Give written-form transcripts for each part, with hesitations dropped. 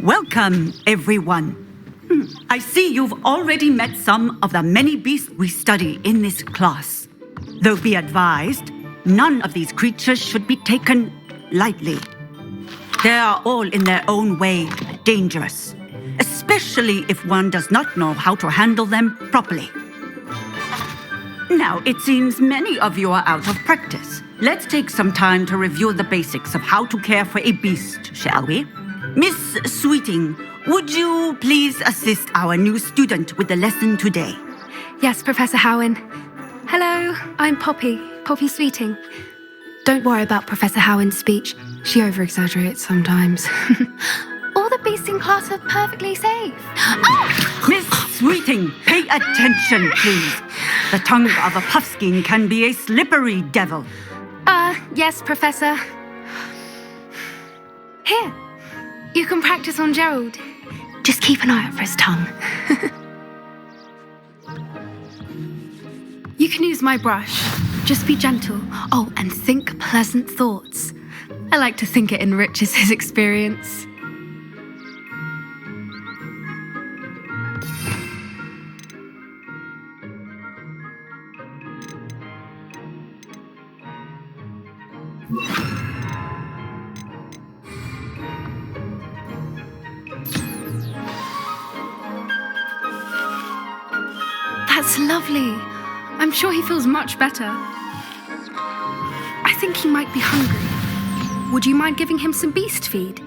Welcome, everyone. I see you've already met some of the many beasts we study in this class. Though be advised, none of these creatures should be taken lightly. They are all in their own way dangerous, especially if one does not know how to handle them properly. Now, it seems many of you are out of practice. Let's take some time to review the basics of how to care for a beast, shall we? Miss Sweeting, would you please assist our new student with the lesson today? Yes, Professor Howin. Hello, I'm Poppy Sweeting. Don't worry about Professor Howin's speech. She over-exaggerates sometimes. All the beasts in class are perfectly safe. Oh! Miss Sweeting, pay attention, please. The tongue of a puffskein can be a slippery devil. Yes, Professor. Here, you can practice on Gerald. Just keep an eye out for his tongue. You can use my brush. Just be gentle. Oh, and think pleasant thoughts. I like to think it enriches his experience. That's lovely. I'm sure he feels much better. I think he might be hungry. Would you mind giving him some beast feed?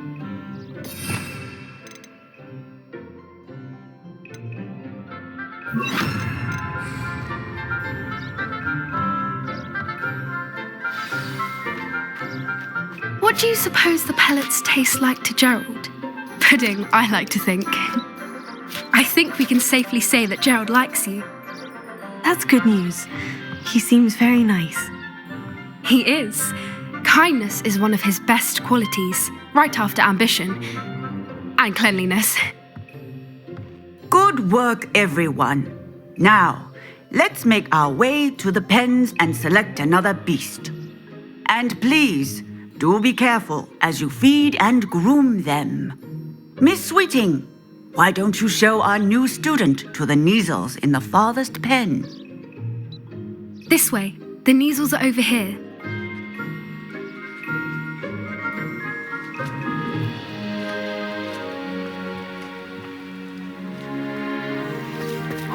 What do you suppose the pellets taste like to Gerald? Pudding, I like to think. I think we can safely say that Gerald likes you. That's good news. He seems very nice. He is. Kindness is one of his best qualities, right after ambition and cleanliness. Good work, everyone. Now, let's make our way to the pens and select another beast. And please, do be careful as you feed and groom them. Miss Sweeting, why don't you show our new student to the Neasels in the farthest pen? This way. The Neasels are over here.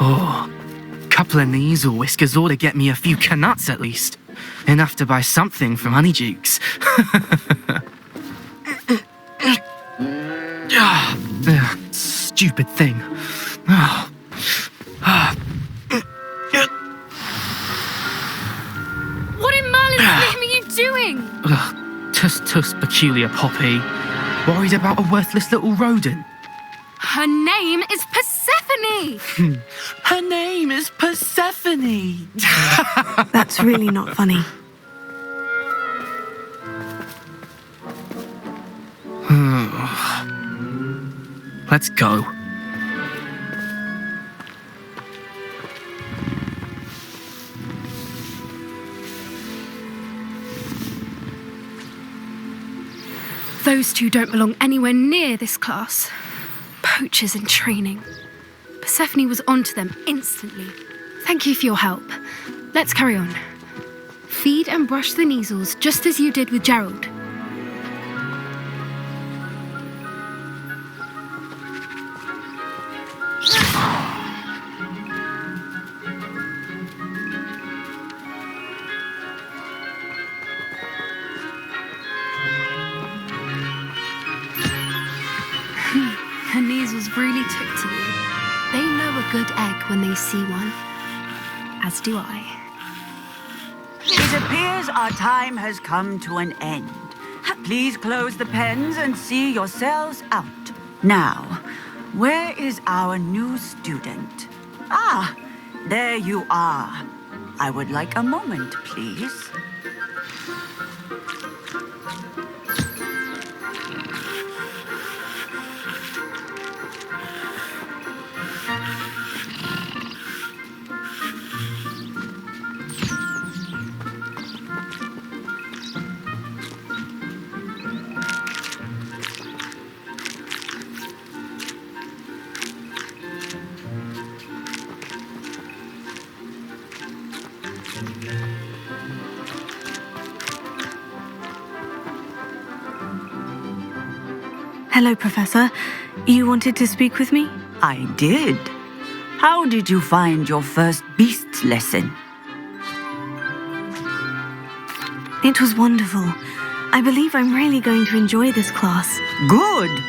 Oh, couple of Neasel whiskers ought to get me a few canuts at least. Enough to buy something from Honeydukes. Stupid thing. What in Merlin's name are you doing? Tuss, peculiar Poppy. Worried about a worthless little rodent. Her name is Persephone! Her name is Persephone! That's really not funny. Let's go. Those two don't belong anywhere near this class. Poachers in training. Persephone was onto them instantly. Thank you for your help. Let's carry on. Feed and brush the Neasels just as you did with Gerald. The Neasels really took to you. They know a good egg when they see one. As do I. It appears our time has come to an end. Please close the pens and see yourselves out. Now, where is our new student? Ah, there you are. I would like a moment, please. Hello, Professor. You wanted to speak with me? I did. How did you find your first beasts lesson? It was wonderful. I believe I'm really going to enjoy this class. Good.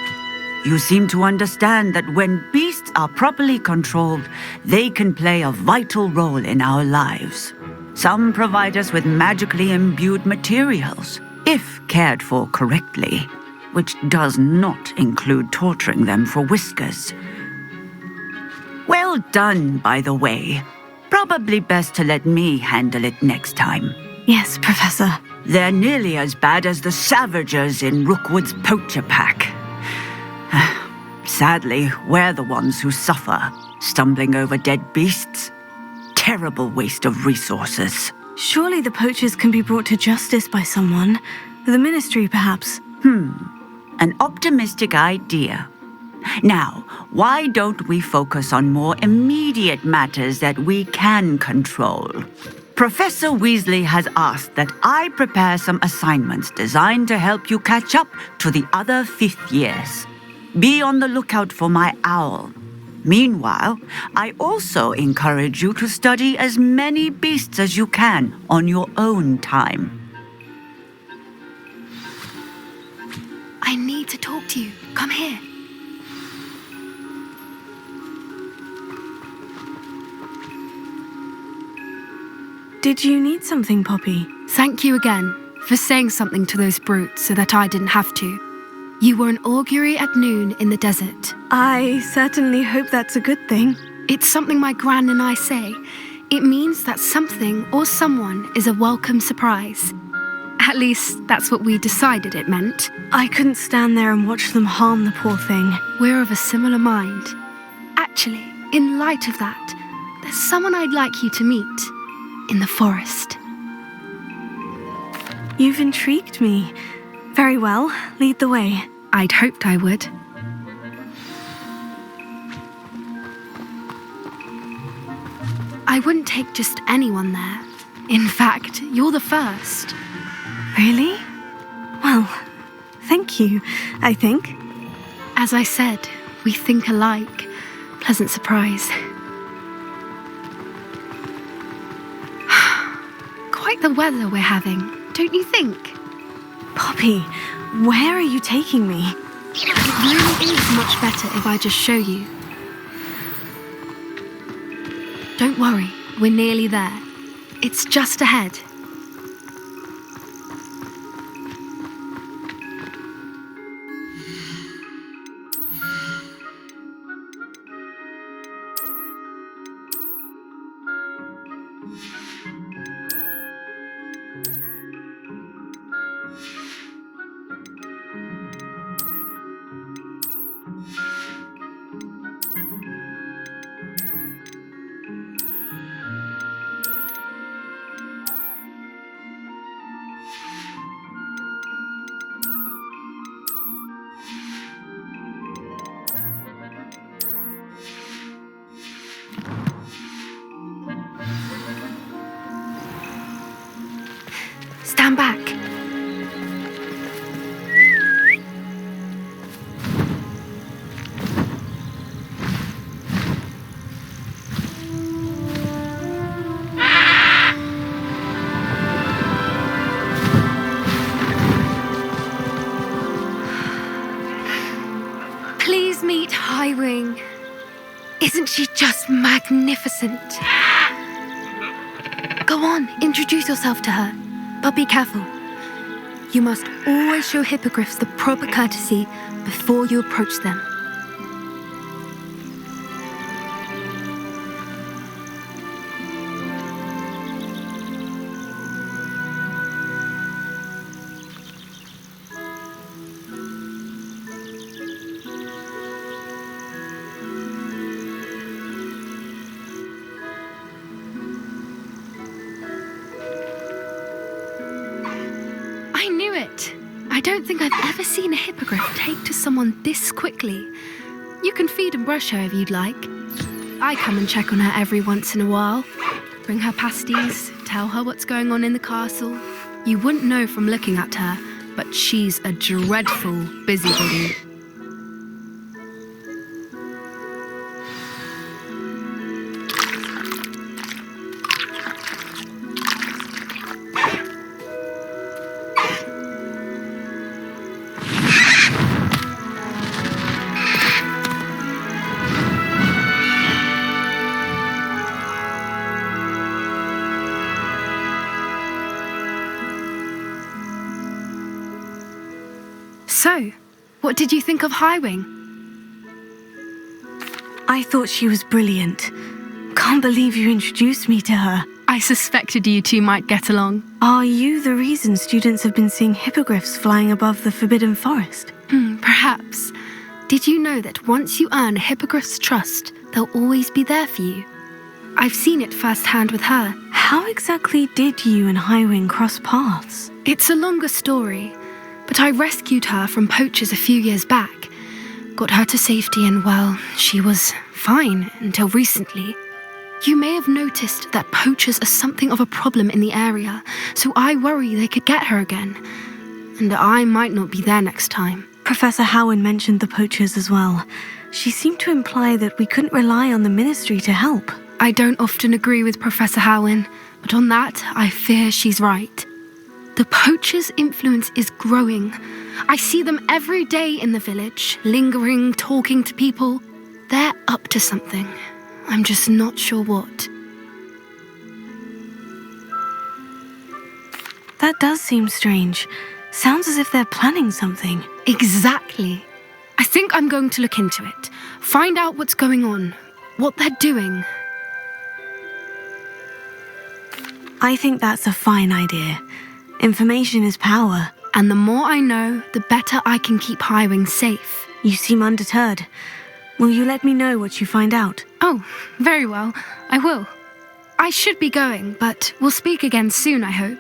You seem to understand that when beasts are properly controlled, they can play a vital role in our lives. Some provide us with magically imbued materials, if cared for correctly, which does not include torturing them for whiskers. Well done, by the way. Probably best to let me handle it next time. Yes, Professor. They're nearly as bad as the Savagers in Rookwood's poacher pack. Sadly, we're the ones who suffer, stumbling over dead beasts. Terrible waste of resources. Surely the poachers can be brought to justice by someone. The Ministry, perhaps. An optimistic idea. Now, why don't we focus on more immediate matters that we can control? Professor Weasley has asked that I prepare some assignments designed to help you catch up to the other fifth years. Be on the lookout for my owl. Meanwhile, I also encourage you to study as many beasts as you can on your own time. I need to talk to you. Come here. Did you need something, Poppy? Thank you again for saying something to those brutes so that I didn't have to. You were an augury at noon in the desert. I certainly hope that's a good thing. It's something my gran and I say. It means that something or someone is a welcome surprise. At least, that's what we decided it meant. I couldn't stand there and watch them harm the poor thing. We're of a similar mind. Actually, in light of that, there's someone I'd like you to meet. In the forest. You've intrigued me. Very well, lead the way. I'd hoped I would. I wouldn't take just anyone there. In fact, you're the first. Really? Well, thank you, I think. As I said, we think alike. Pleasant surprise. Quite the weather we're having, don't you think? Poppy, where are you taking me? It really is much better if I just show you. Don't worry, we're nearly there. It's just ahead. Stand back. Please meet Highwing. Isn't she just magnificent? Go on, introduce yourself to her. But be careful. You must always show hippogriffs the proper courtesy before you approach them. I knew it. I don't think I've ever seen a hippogriff take to someone this quickly. You can feed and brush her if you'd like. I come and check on her every once in a while. Bring her pasties, tell her what's going on in the castle. You wouldn't know from looking at her, but she's a dreadful busybody. So, what did you think of Highwing? I thought she was brilliant. Can't believe you introduced me to her. I suspected you two might get along. Are you the reason students have been seeing hippogriffs flying above the Forbidden Forest? Perhaps. Did you know that once you earn a hippogriff's trust, they'll always be there for you? I've seen it firsthand with her. How exactly did you and Highwing cross paths? It's a longer story, but I rescued her from poachers a few years back. Got her to safety and, well, she was fine until recently. You may have noticed that poachers are something of a problem in the area, so I worry they could get her again. And I might not be there next time. Professor Howin mentioned the poachers as well. She seemed to imply that we couldn't rely on the ministry to help. I don't often agree with Professor Howin, but on that, I fear she's right. The poachers' influence is growing. I see them every day in the village, lingering, talking to people. They're up to something. I'm just not sure what. That does seem strange. Sounds as if they're planning something. Exactly. I think I'm going to look into it. Find out what's going on, what they're doing. I think that's a fine idea. Information is power. And the more I know, the better I can keep Highwing safe. You seem undeterred. Will you let me know what you find out? Oh, very well. I will. I should be going, but we'll speak again soon, I hope.